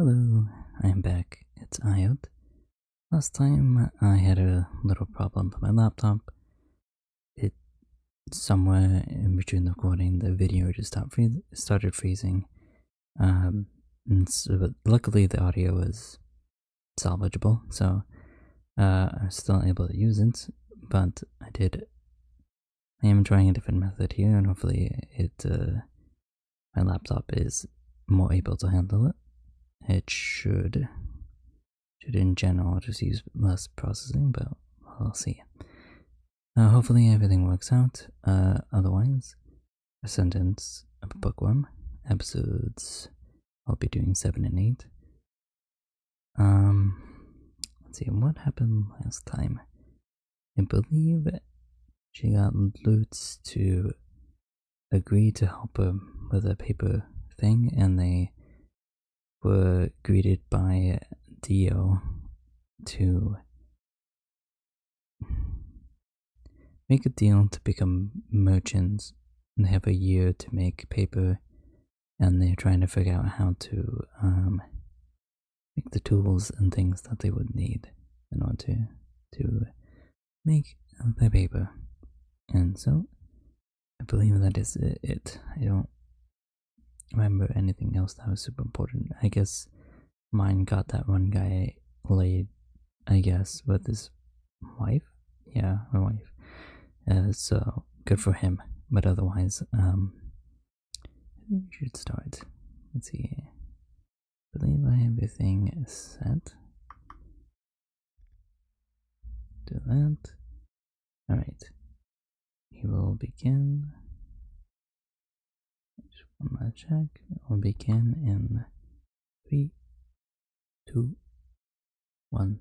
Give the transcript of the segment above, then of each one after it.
Hello, I'm back. It's Ayot. Last time I had a little problem with my laptop. It somewhere in between the recording, the video just started freezing. But luckily the audio was salvageable, so I'm still able to use it. But I am trying a different method here, and hopefully my laptop is more able to handle it. It should in general just use less processing, but we'll see. Hopefully everything works out. Otherwise, Ascendance of Bookworm episodes. I'll be doing 7 and 8. Let's see what happened last time. I believe she got Lutz to agree to help her with a paper thing, and they were greeted by Dio to make a deal to become merchants, and they have a year to make paper, and they're trying to figure out how to make the tools and things that they would need in order to make the paper. And so I believe that is it. I don't remember anything else that was super important. I guess Myne got that one guy laid, I guess, with his wife. Yeah, her wife. So good for him. But otherwise, I think we should start. Let's see. I believe I have everything set. Do that. Alright. He will begin. Just one more check. We'll begin in 3, 2, 1,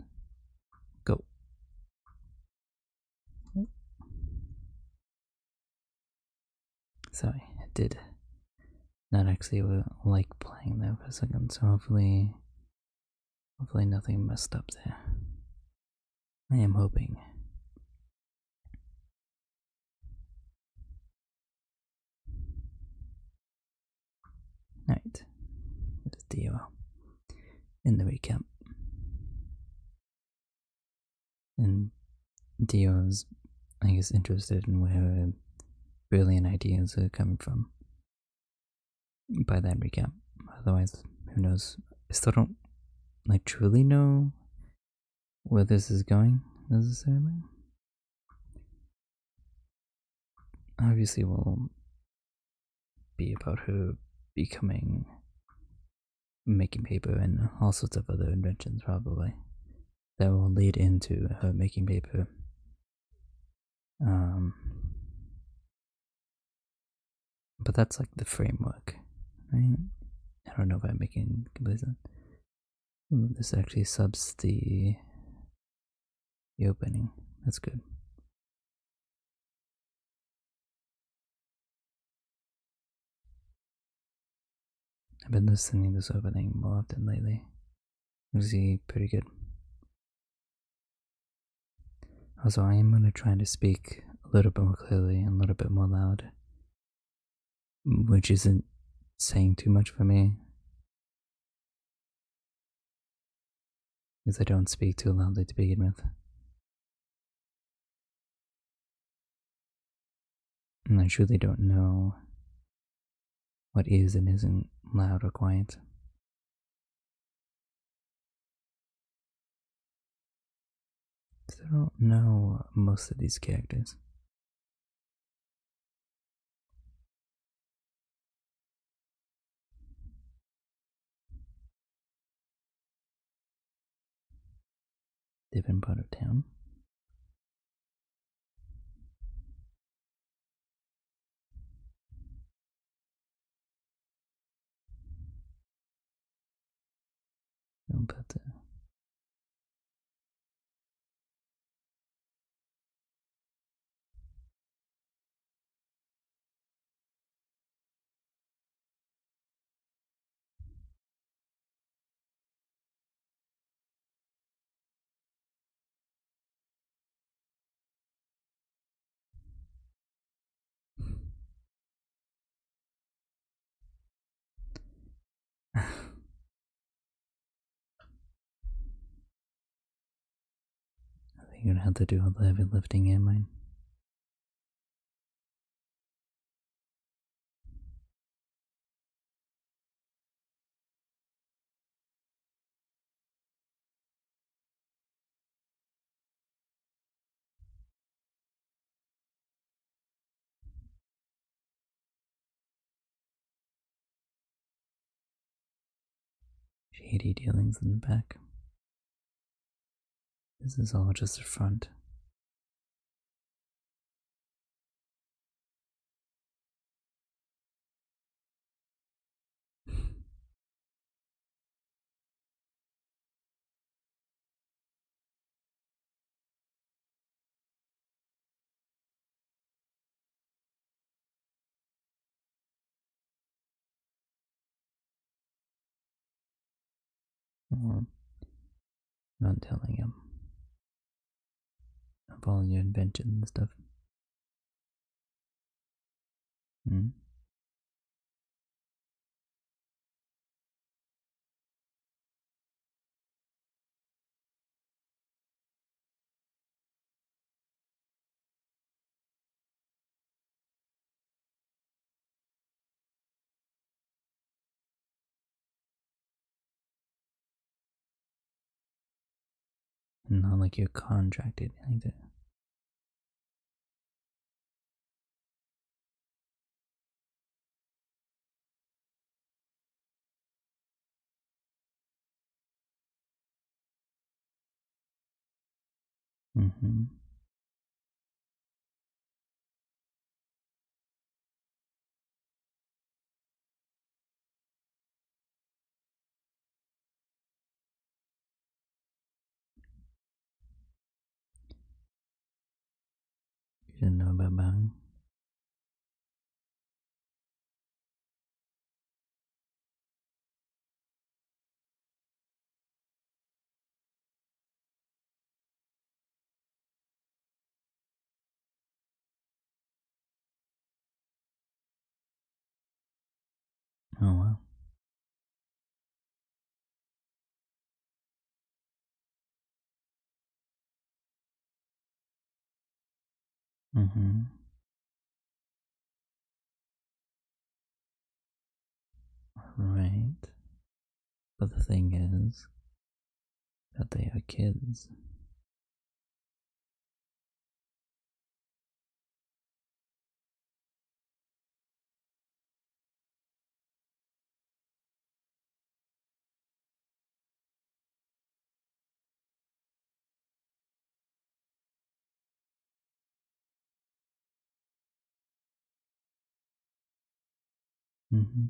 go. Sorry, I did not actually like playing there for a second, so hopefully nothing messed up there. I am hoping. Alright, what is Dio in the recap? And Dio's, I guess, interested in where brilliant ideas are coming from by that recap. Otherwise, who knows? I still don't truly know where this is going necessarily. Obviously, will be about her making paper and all sorts of other inventions, probably that will lead into her making paper. But that's like the framework, right? I don't know if I'm making complete sense. This actually subs the opening. That's good. I've been listening to this opening more often lately. It's pretty good. Also, I am going to try to speak a little bit more clearly and a little bit more loud, which isn't saying too much for me, because I don't speak too loudly to begin with. And I truly don't know what is and isn't loud or quiet. I don't know most of these characters. Different part of town. Don't put the You're gonna have to do all the heavy lifting in mine. Shady dealings in the back. This is all just the front. Well, not telling him of all your inventions and stuff. Hmm? Not like you're contracted like that. Mm-hmm. You didn't know about bowing? Oh well. Mm-hmm. Right. But the thing is that they are kids. Mm-hmm.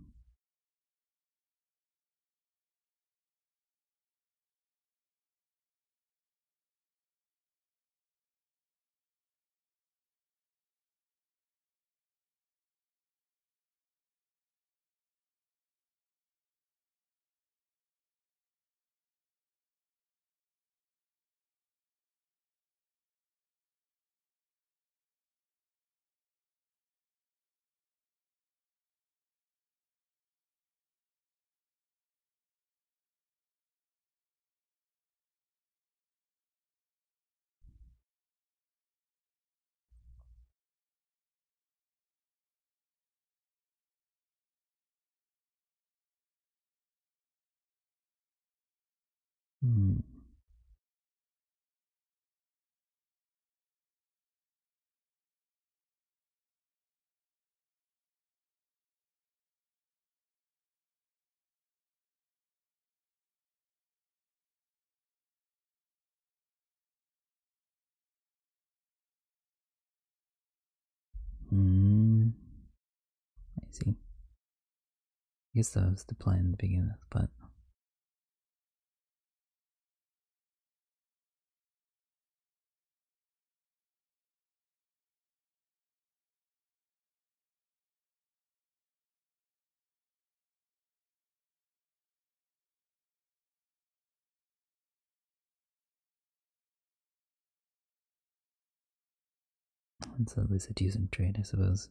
Mm. Mm. I see. I guess that was the plan to begin with, but it's at least a decent trade, I suppose.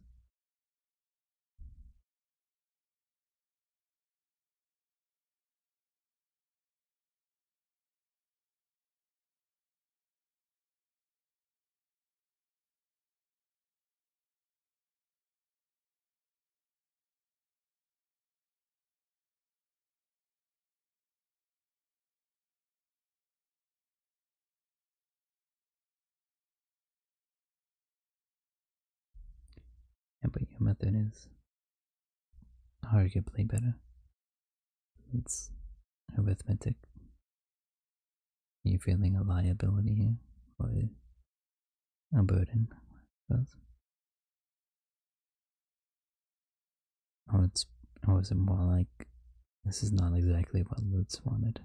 method is arguably better. It's arithmetic. Are you feeling a liability here? Or a burden? Oh, it's or is it more like this is not exactly what Lutz wanted?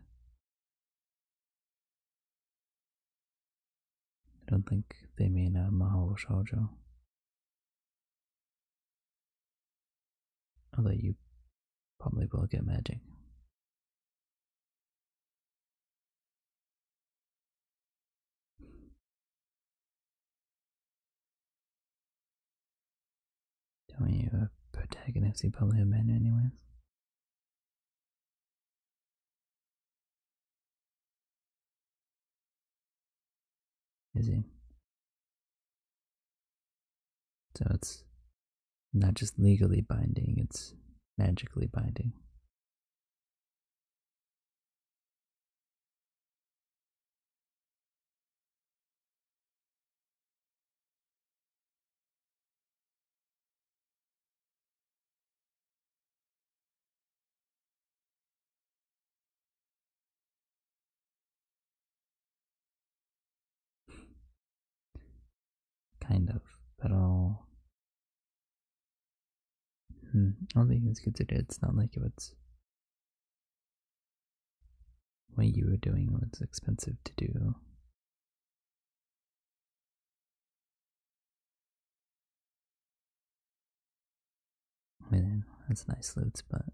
I don't think they mean a Mahou Shoujo. Although you probably will get magic. Don't you a protagonist? You probably have men anyways. Is he? So it's not just legally binding, it's magically binding. Kind of, but all things considered, it's not like if it's what you were doing was expensive to do. I mean, that's nice, Lutz, but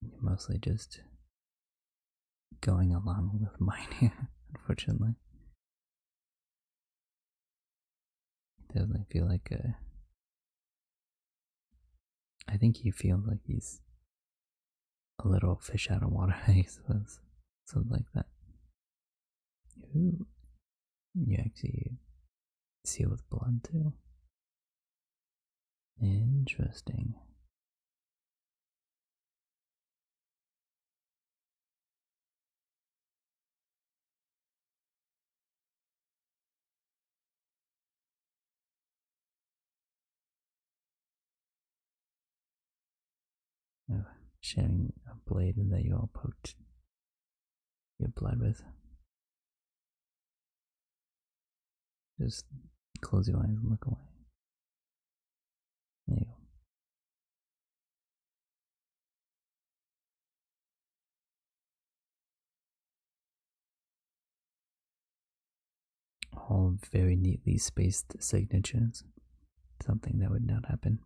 you're mostly just going along with mine here, unfortunately. It doesn't feel like a. I think you feel like he's a little fish out of water, I suppose. Something like that. Ooh, you actually seal with blood too. Interesting. Sharing a blade that you all poked your blood with. Just close your eyes and look away. There you go. All very neatly spaced signatures. Something that would not happen.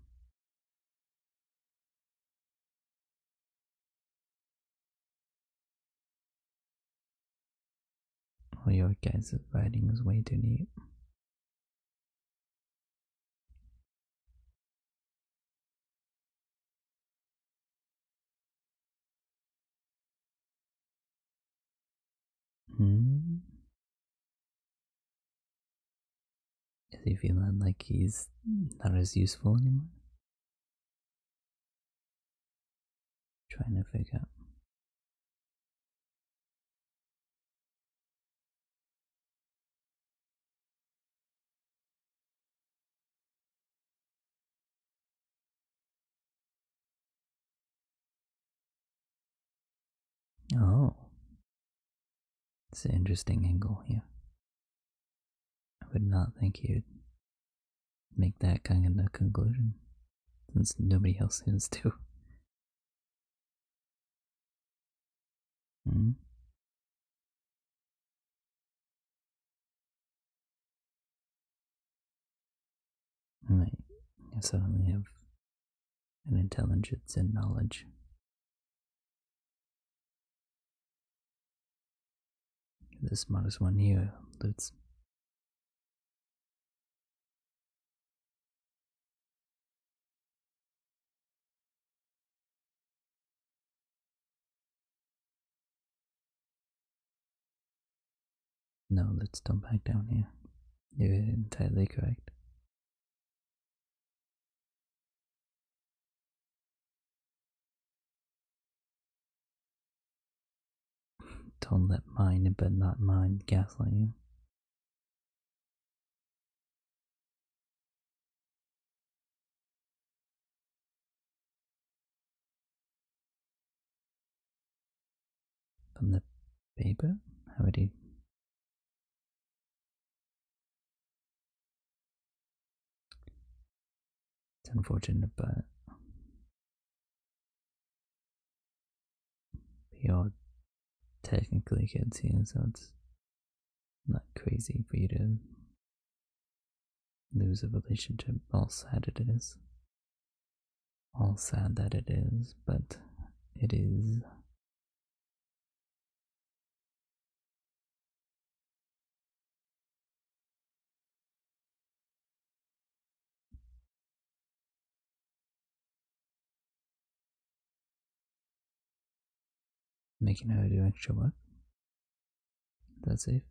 All your guys' writing is way too neat. Is he feeling like he's not as useful anymore? Trying to figure out. Oh, it's an interesting angle here. I would not think you'd make that kind of a conclusion, since nobody else seems to. Hmm? Right. You suddenly have an intelligence and knowledge. You're the smartest one here, Lutz. No, Lutz, don't back down here. You're entirely correct. Don't let mine, but not mine, gaslight you. From the paper? How would he? It's unfortunate, but you're technically kids here, so it's not crazy for you to lose a relationship. All sad it is. All sad that it is, but it is. Making her do extra work. That's safe.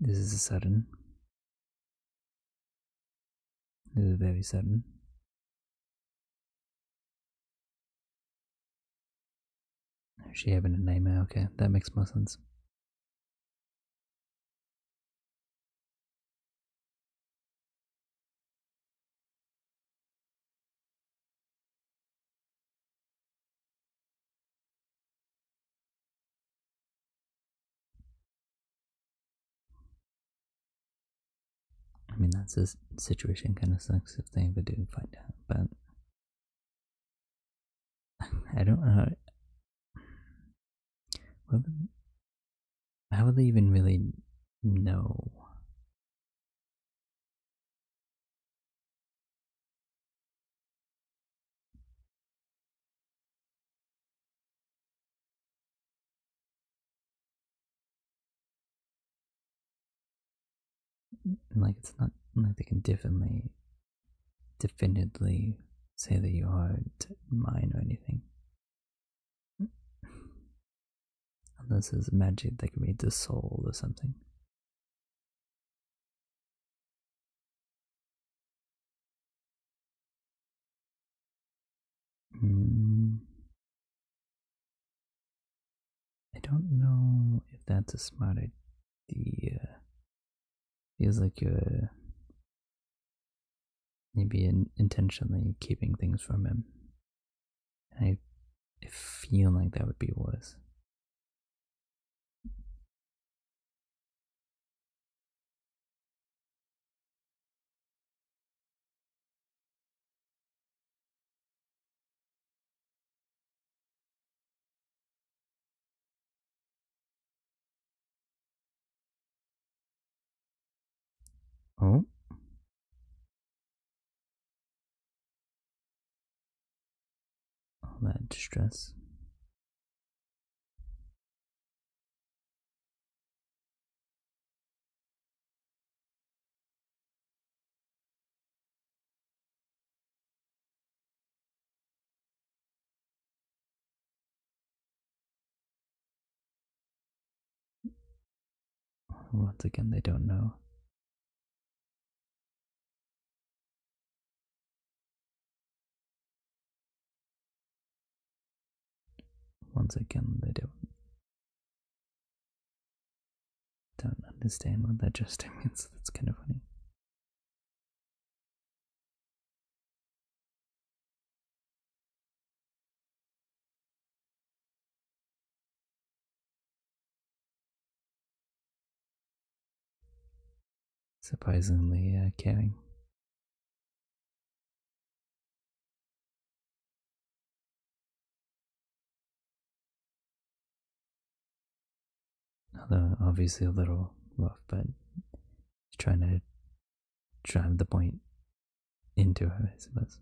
This is sudden. This is very sudden. Is she having a nightmare? Okay, that makes more sense. I mean, that's a situation kind of sucks if they ever do find out, but I don't know how would they even really know? Like, it's not like they can definitively say that you are mine or anything. Unless it's magic that can read the soul or something. I don't know if that's a smart idea. Feels like you're maybe intentionally keeping things from him. I feel like that would be worse. Oh? All that distress. Once again, they don't know. Once again, they don't understand what that gesture means. That's kind of funny. Surprisingly caring. Although obviously a little rough, but he's trying to drive the point into her, I suppose.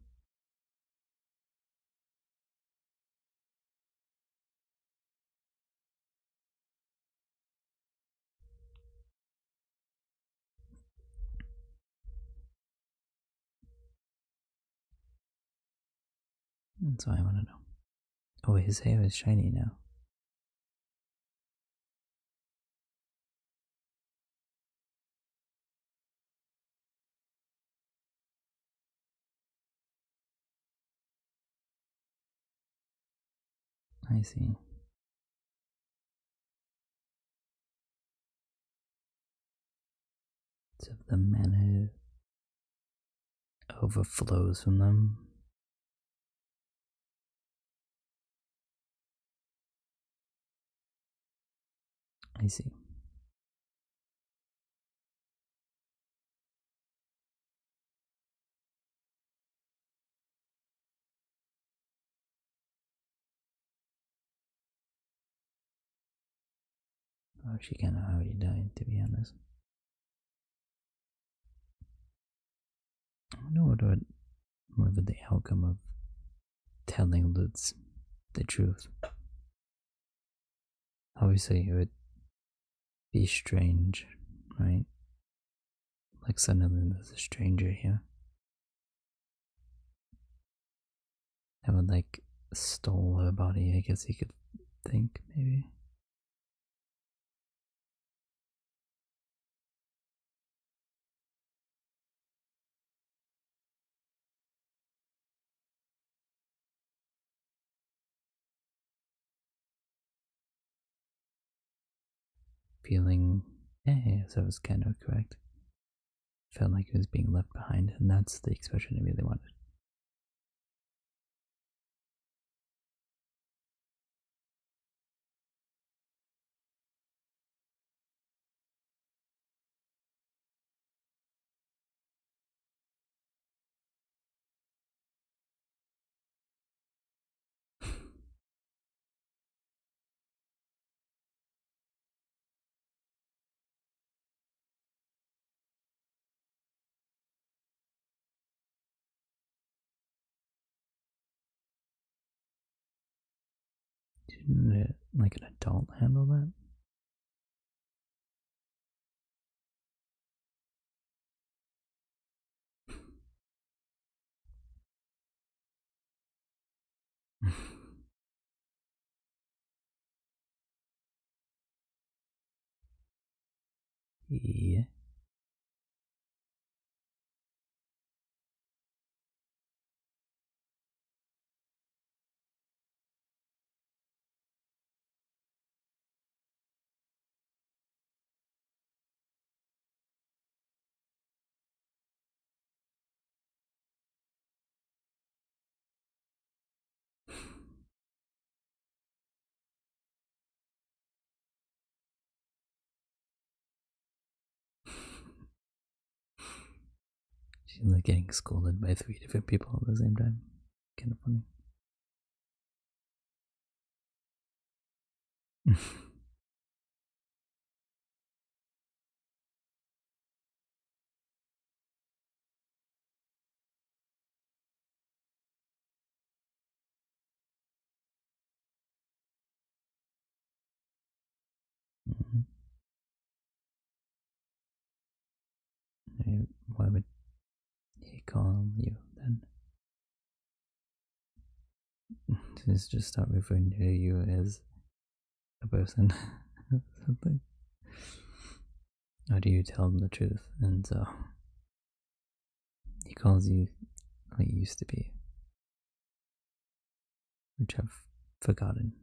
That's why I want to know. Oh, his hair is shiny now. I see. So the mana overflows from them. I see. Oh, she kind of already died, to be honest. I wonder what would the outcome of telling Lutz the truth. Obviously, it would be strange, right? Like suddenly there's a stranger here. That would like stole her body, I guess you could think, maybe. Feeling, yeah, so it was kind of correct. Felt like he was being left behind, and that's the expression I really wanted. Didn't like an adult handle that? Yeah. She's like getting scolded by 3 different people at the same time. Kind of funny. Mm-hmm. Why would he call you then? Just start referring to you as a person or something. Or do you tell him the truth? And so he calls you what you used to be, which I've forgotten.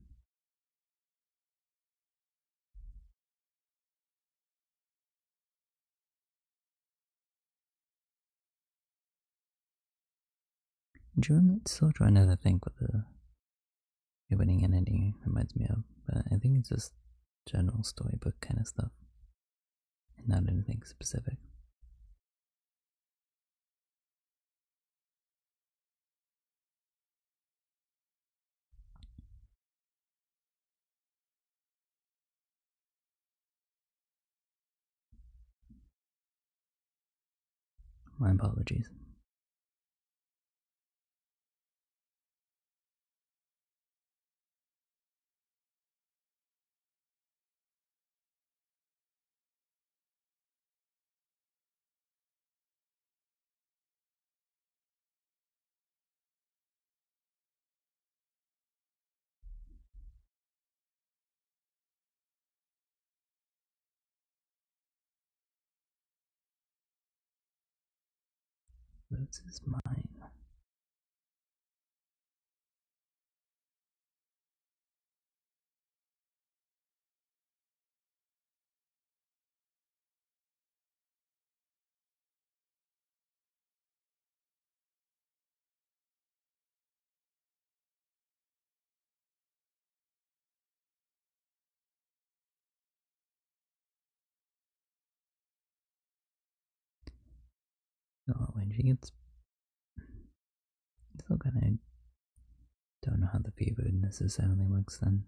June still trying to think what the opening and ending reminds me of, but I think it's just general storybook kind of stuff, and not anything specific. My apologies. This is mine. when she gets... Still kinda don't know how the fever necessarily works then.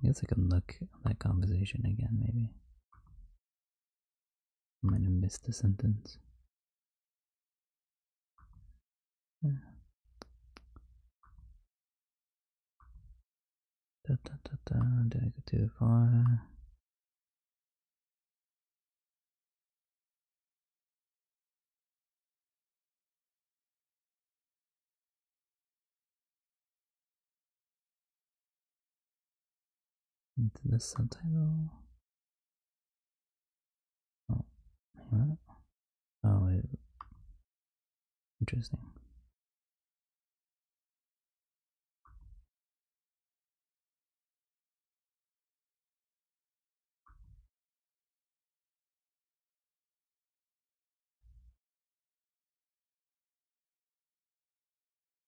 I guess I can look at that conversation again, maybe. I might have missed a sentence. Da, da, da, da. Did I go too far? Into the subtitle. Oh, what? Oh, interesting.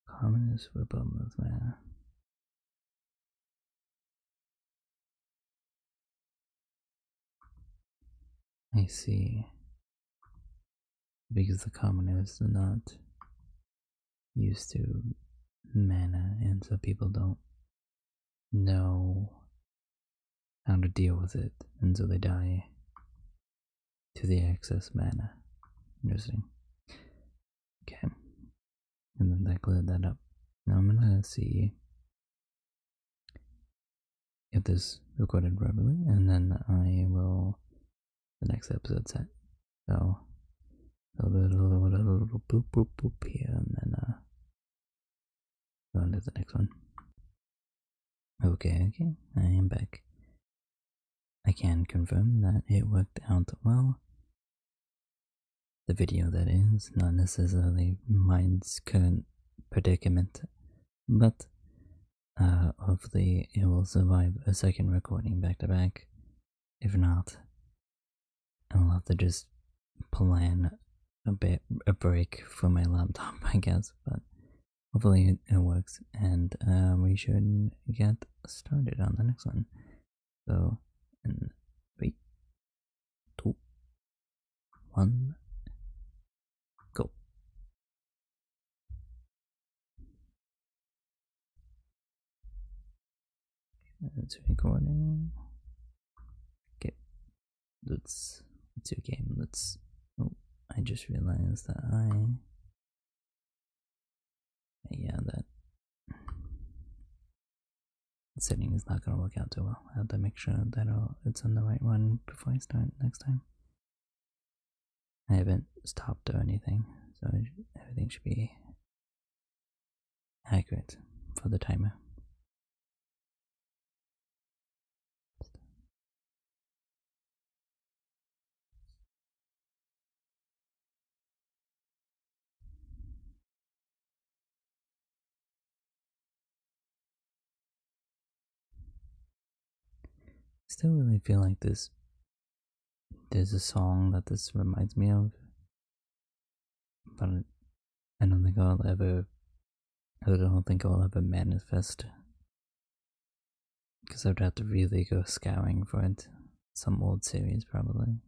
Commonest weapon of man. I see. Because the commoners are not used to mana, and so people don't know how to deal with it, and so they die to the excess mana. Interesting. Okay. And then that cleared that up. Now I'm gonna see if this recorded properly, and then I will the next episode set. So a little boop boop boop here, and then go on to the next one. Okay, I am back. I can confirm that it worked out well. The video, that is, not necessarily Myne's current predicament, but hopefully it will survive a second recording back to back. If not, I'll have to just plan a break for my laptop, I guess, but hopefully it works, and we should get started on the next one. So, in 3, 2, 1, go. It's recording. Okay, let's do a game. Oh, I just realized that that setting is not going to work out too well. I have to make sure that it's on the right one before I start next time. I haven't stopped or anything, so everything should be accurate for the timer. I still really feel like there's a song that this reminds me of, but I don't think I'll ever manifest, because I'd have to really go scouring for it. Some old series probably.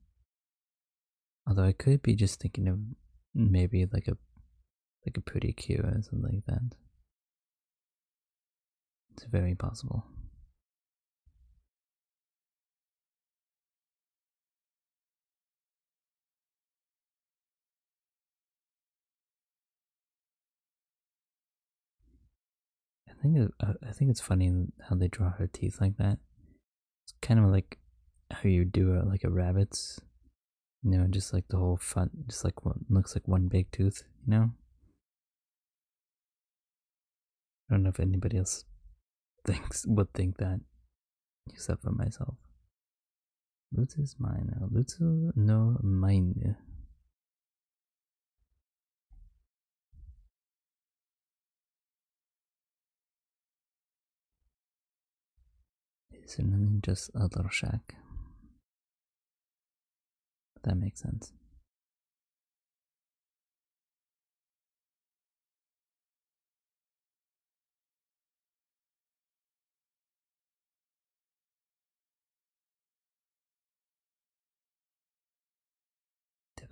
Although I could be just thinking of maybe like a Pretty Cure or something like that. It's very possible. I think it's funny how they draw her teeth like that. It's kind of like how you do like a rabbit's, just like the whole front, just like what looks like one big tooth, I don't know if anybody else would think that, except for myself. Lutz is mine. Lutz no mine. It's really just a little shack. That makes sense.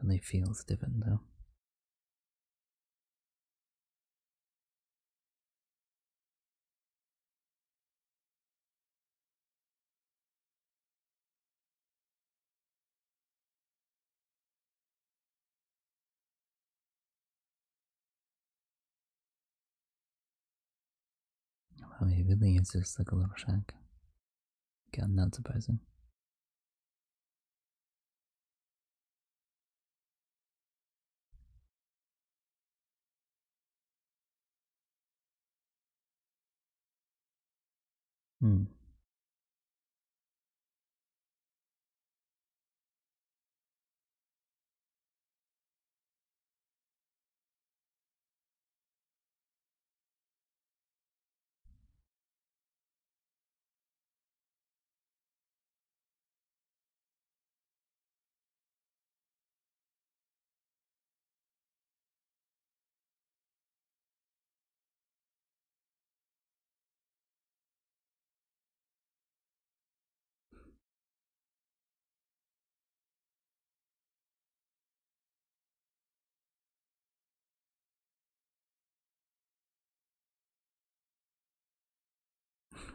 definitely feels different though. Wow, it really is just like a little shack. God, not surprising. Hmm.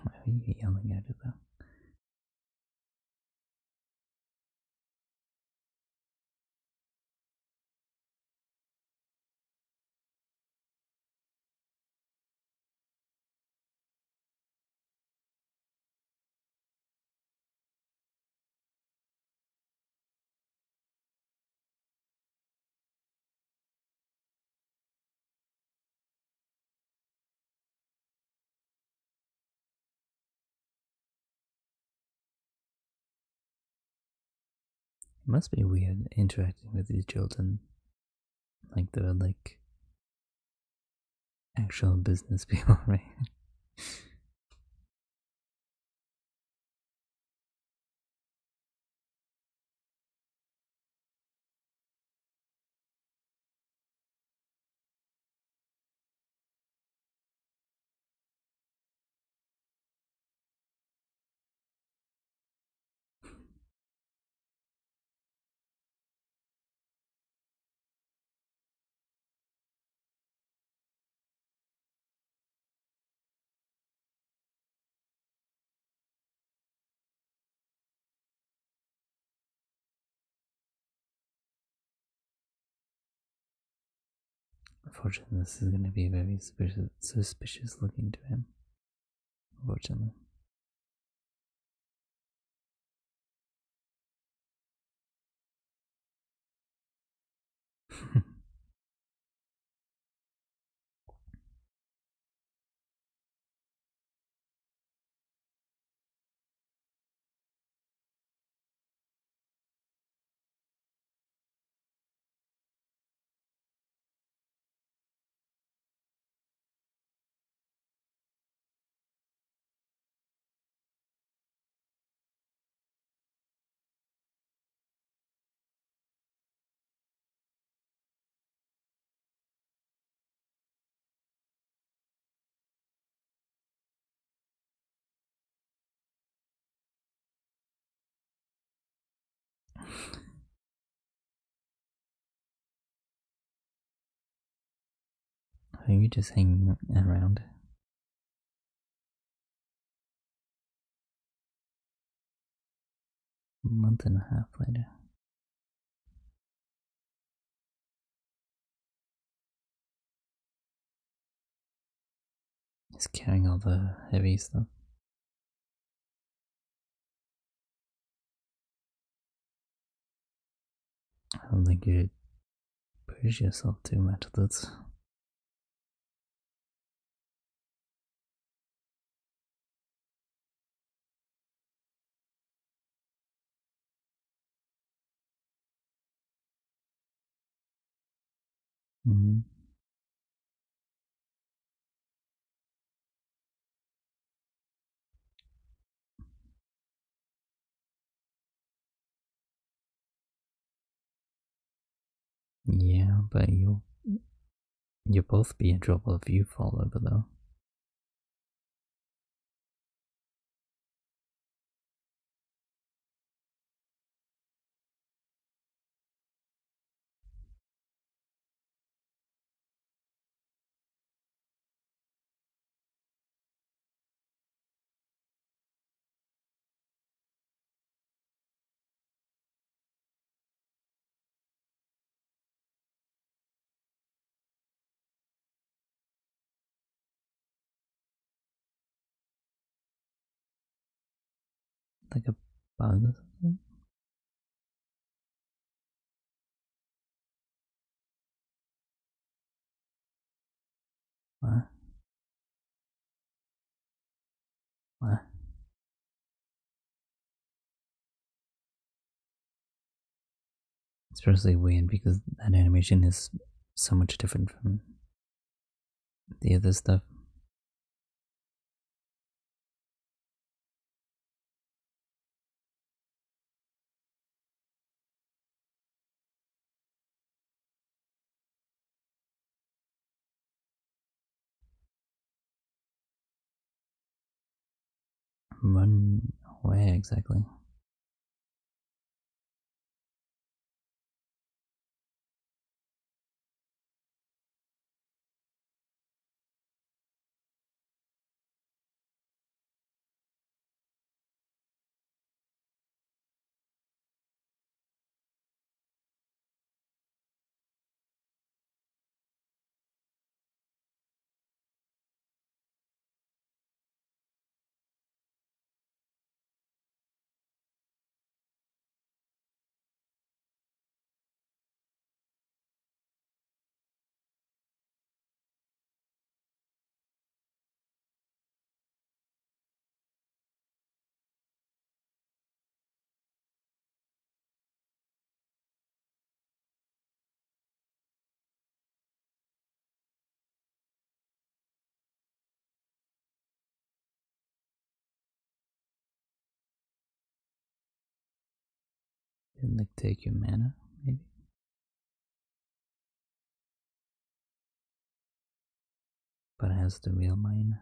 Why are you yelling at it though? It must be weird interacting with these children. Like they're like actual business people, right? Unfortunately, this is going to be very suspicious looking to him. Unfortunately. Are you just hanging around? A month and a half later. He's carrying all the heavy stuff. I don't think you push yourself too much, Lutz. Mm-hmm. Yeah, but you'll both be in trouble if you fall over though. Like a bug or something? What? What? It's really weird because that animation is so much different from the other stuff. Run away exactly. Didn't like take your mana, maybe? But it has the real Myne.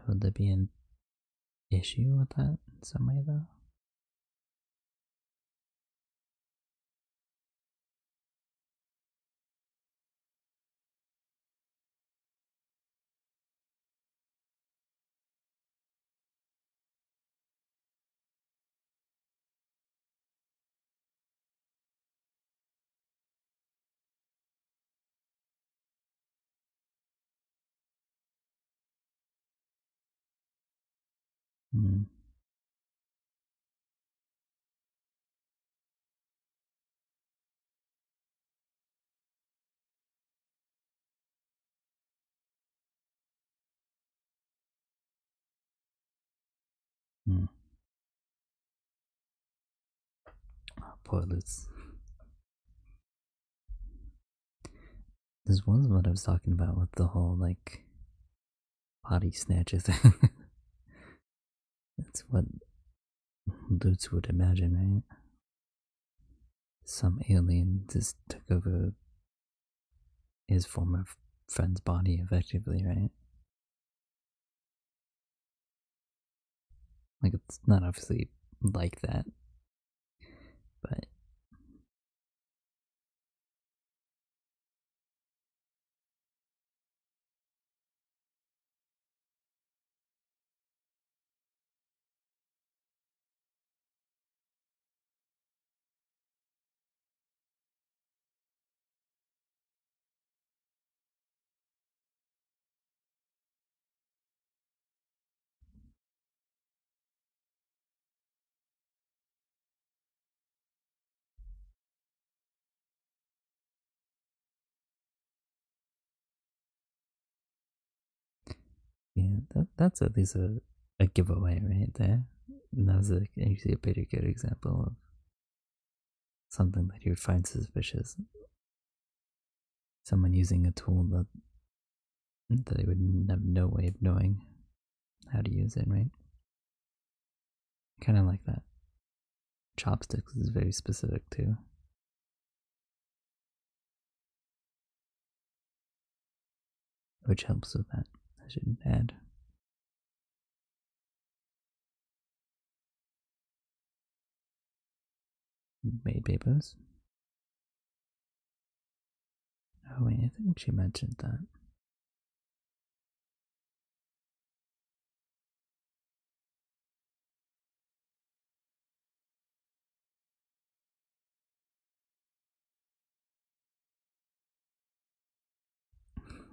Would there be an issue with that in some way though? Hmm. Hmm. Oh, poor Lutz. This was what I was talking about with the whole like body snatcher thing. That's what Lutz would imagine, right? Some alien just took over his former friend's body effectively, right? Like it's not obviously like that, but yeah, that's at least a giveaway right there. And that was actually a pretty good example of something that you would find suspicious. Someone using a tool that they would have no way of knowing how to use it, right? Kind of like that. Chopsticks is very specific too, which helps with that. I should add. Made papers. Oh wait, I think she mentioned that.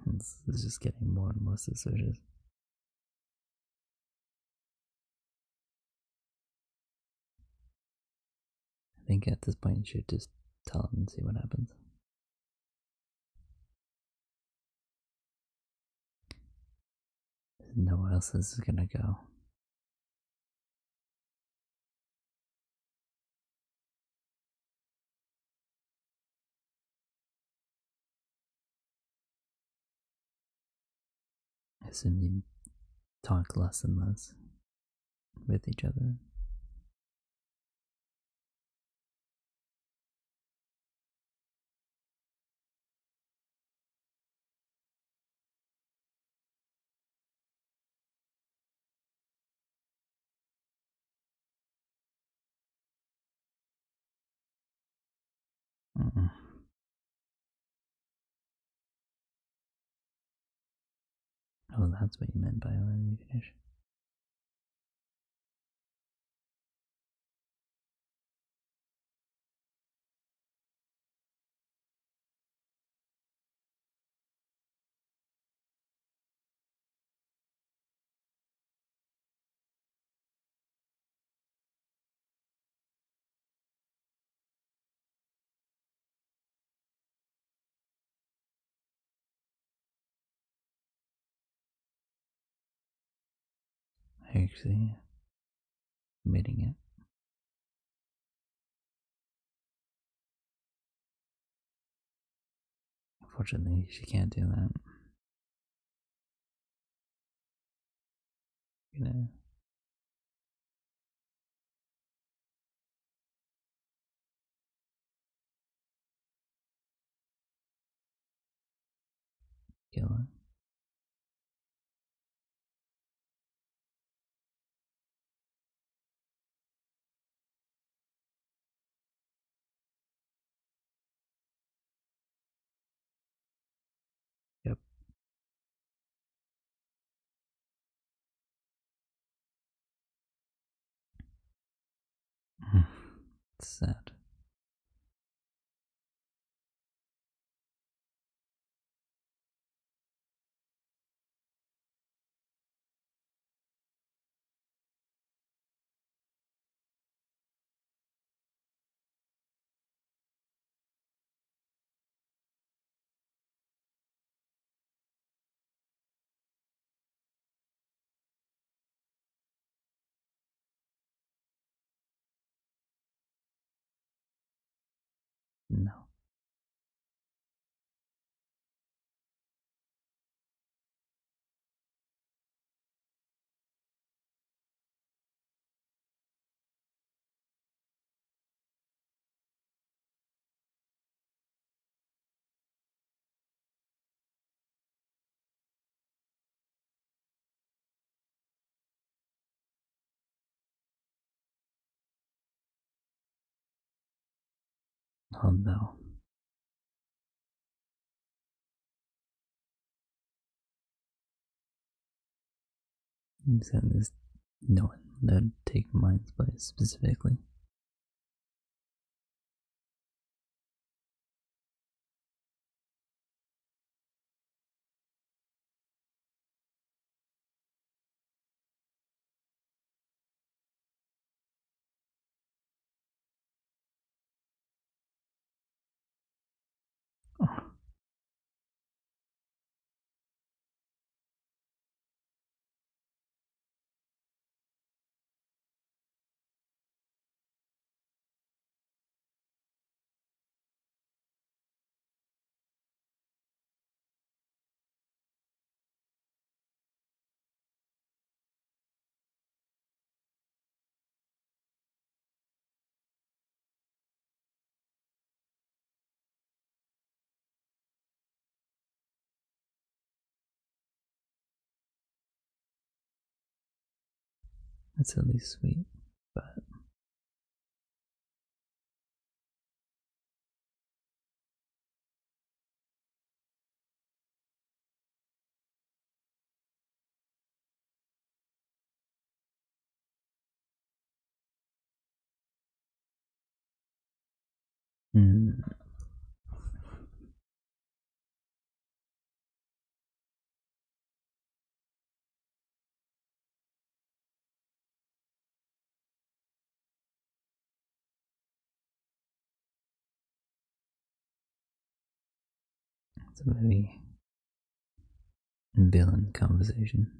This is just getting more and more suspicious. I think at this point you should just tell him and see what happens. There's nowhere else this is gonna go. I assume you talk less and less with each other. Mm-mm. Oh, that's what you meant by when you finish. Actually, admitting it. Unfortunately, she can't do that. You know, kill her. Yep. It's sad. No. Oh no. You said this. No one would take Myne's place specifically. Oh, that's at least sweet, but mm, It's a very villain conversation.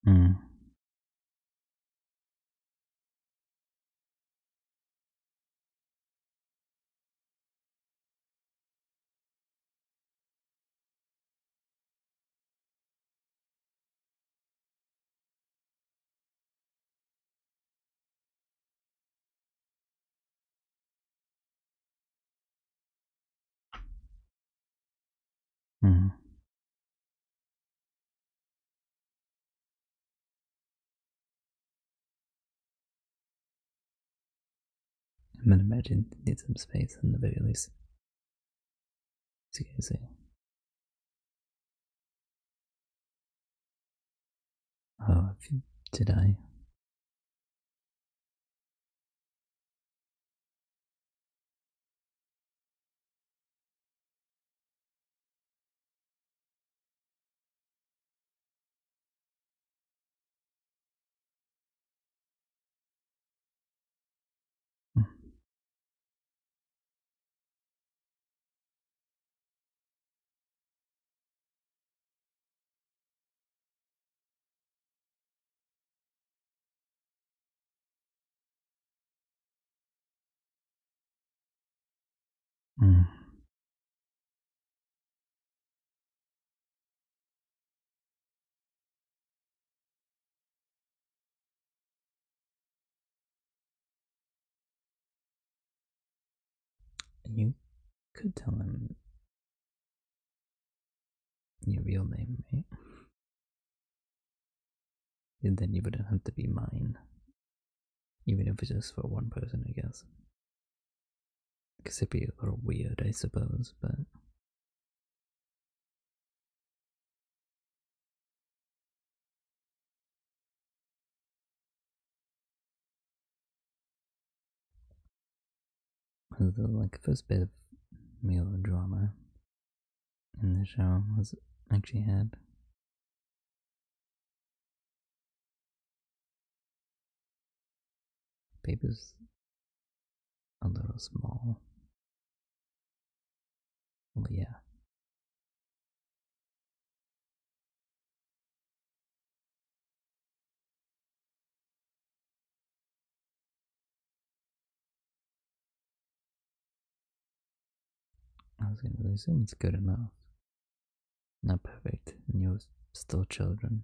Mm. Mm. I'm gonna imagine it needs some space in the very least. So you can say, oh, did I? Mm. Mm. You could tell him your real name, right? And then you wouldn't have to be mine. Even if it's just for one person, I guess. Because it'd be a little weird, I suppose, but. The first bit of melodrama in the show was actually had paper's a little small. Well, yeah. I was gonna assume it's good enough. Not perfect, and you're still children.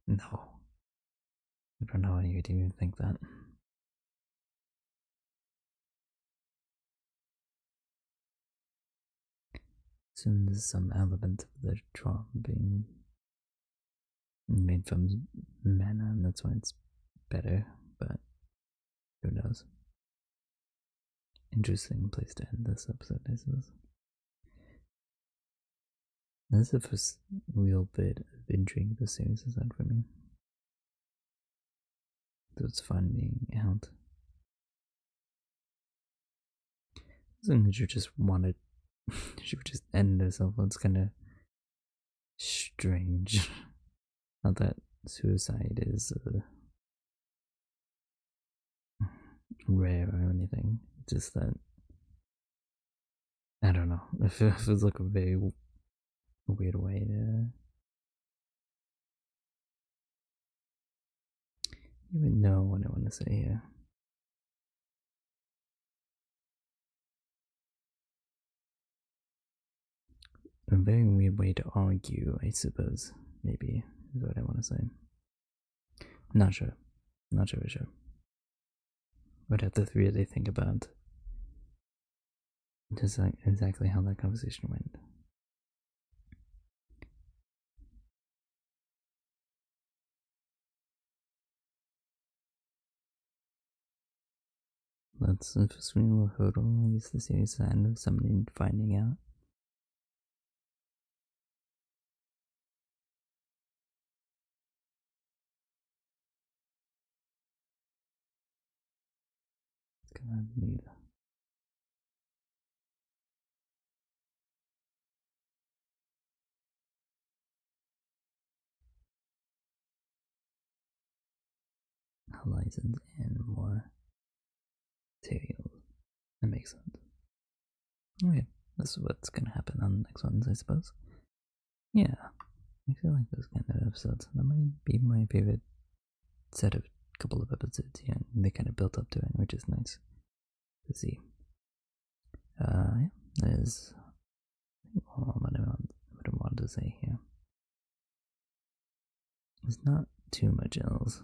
No. I don't know why you'd even think that. Assume there's some element of the trauma being made from mana, and that's why it's better, but who knows? Interesting place to end this episode, I suppose. This is the first real bit of intrigue the series has had for me. So it's finding out. Something that you just wanted, she would just end herself. It's kind of strange. Not that suicide is rare or anything. It's just that I don't know. It feels like a very weird way to even know what I want to say here. A very weird way to argue, I suppose. Maybe is what I want to say. Not sure. Not sure for sure. Would have to really think about just like exactly how that conversation went. That's the first real hurdle, I guess, the series end of somebody finding out. Neither. License and more materials. That makes sense. Okay, this is what's gonna happen on the next ones, I suppose. Yeah, I feel like those kind of episodes, that might be my favorite set of couple of episodes here, and they kind of built up to it, which is nice to see. Yeah, there's what I wanted to say here. There's not too much else,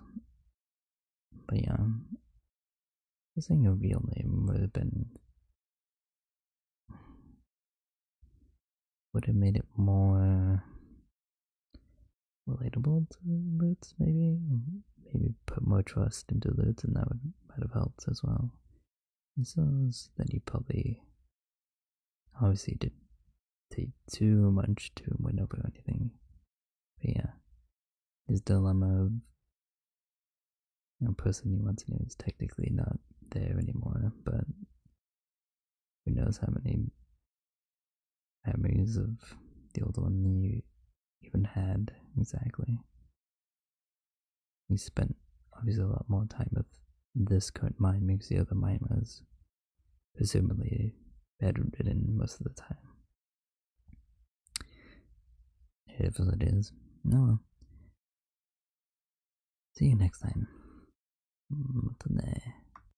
but yeah, saying a real name would have made it more relatable to Lutz, maybe put more trust into Lutz, and that might have helped as well. He says that he probably obviously didn't take too much to win over anything, but yeah, his dilemma of person he once knew is technically not there anymore, but who knows how many memories of the old one he even had exactly. He spent obviously a lot more time with this current Myne because the other Myne was presumably bedridden most of the time. If it is. No, well. See you next time.